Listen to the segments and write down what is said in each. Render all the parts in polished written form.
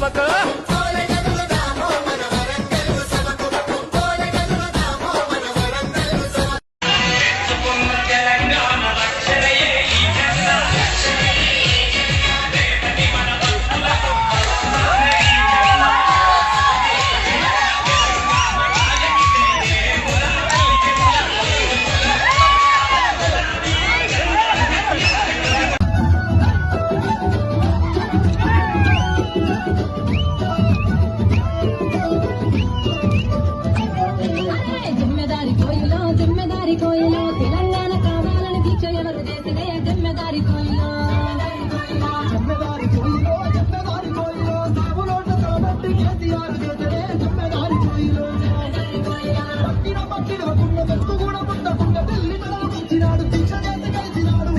సభకు తెలంగాణ కావాలని దీక్ష ఎవరు చేసినే జమ్మెదారి కోయిలో కేసీఆర్ చేతనే జమ్మెదారి కోయిలో పట్టిన పట్టిన బెట్టు కూడా పుట్టకుండా ఢిల్లీ ఇచ్చినాడు దీక్ష చేసి కలిసినాడు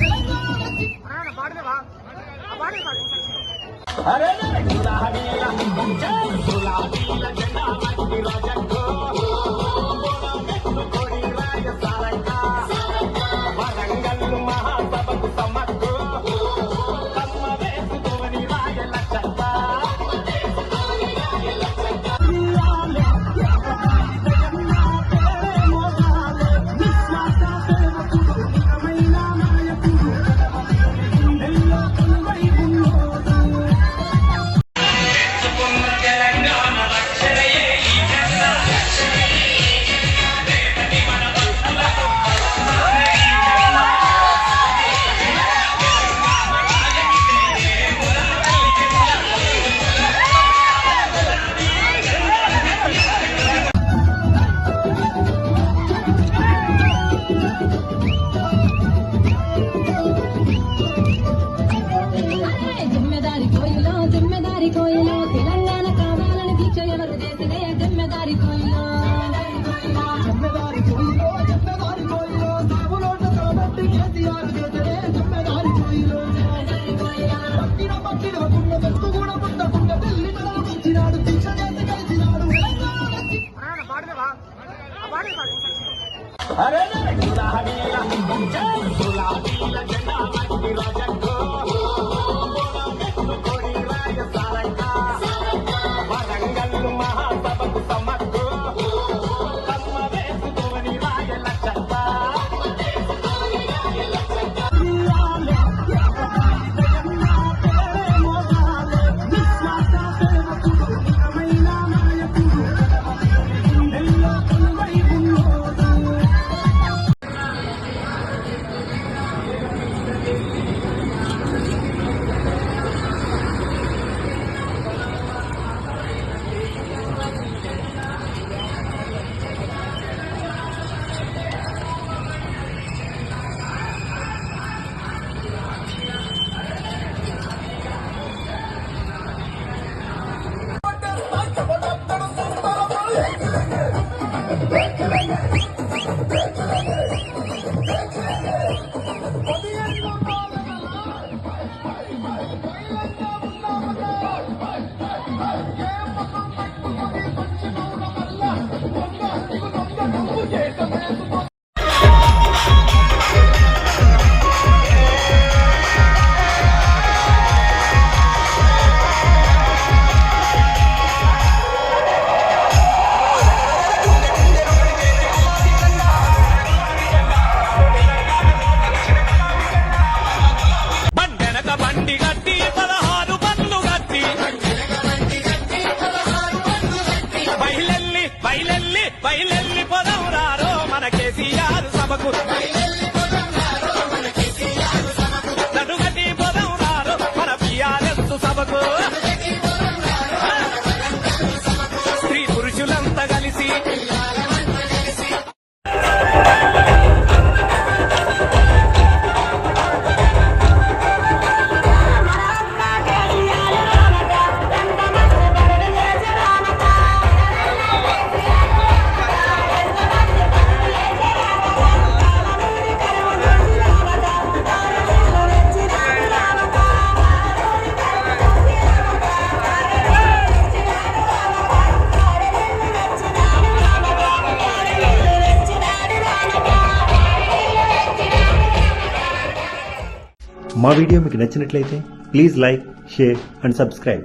కోయిలో తెలంగాణ కావాలని దీక్ష ఎవరు చేసినే జమ్మెదారి కోయిలో కేసీఆర్ చేతనే జమ్మెదారి కోయిలో పట్టిన పట్టిన బెట్టు కూడా పుట్టకుండా ఢిల్లీ ఇచ్చినాడు దీక్ష చేసి కలిసినాడు బయలెల్లి పొదవురారో మన కేసీఆర్ సభకు నడుగటి పొదవురారో మన బీఆర్ఎస్ సభకు స్త్రీ పురుషులంతా కలిసి మా వీడియో మీకు నచ్చినట్లయితే please like, share and subscribe.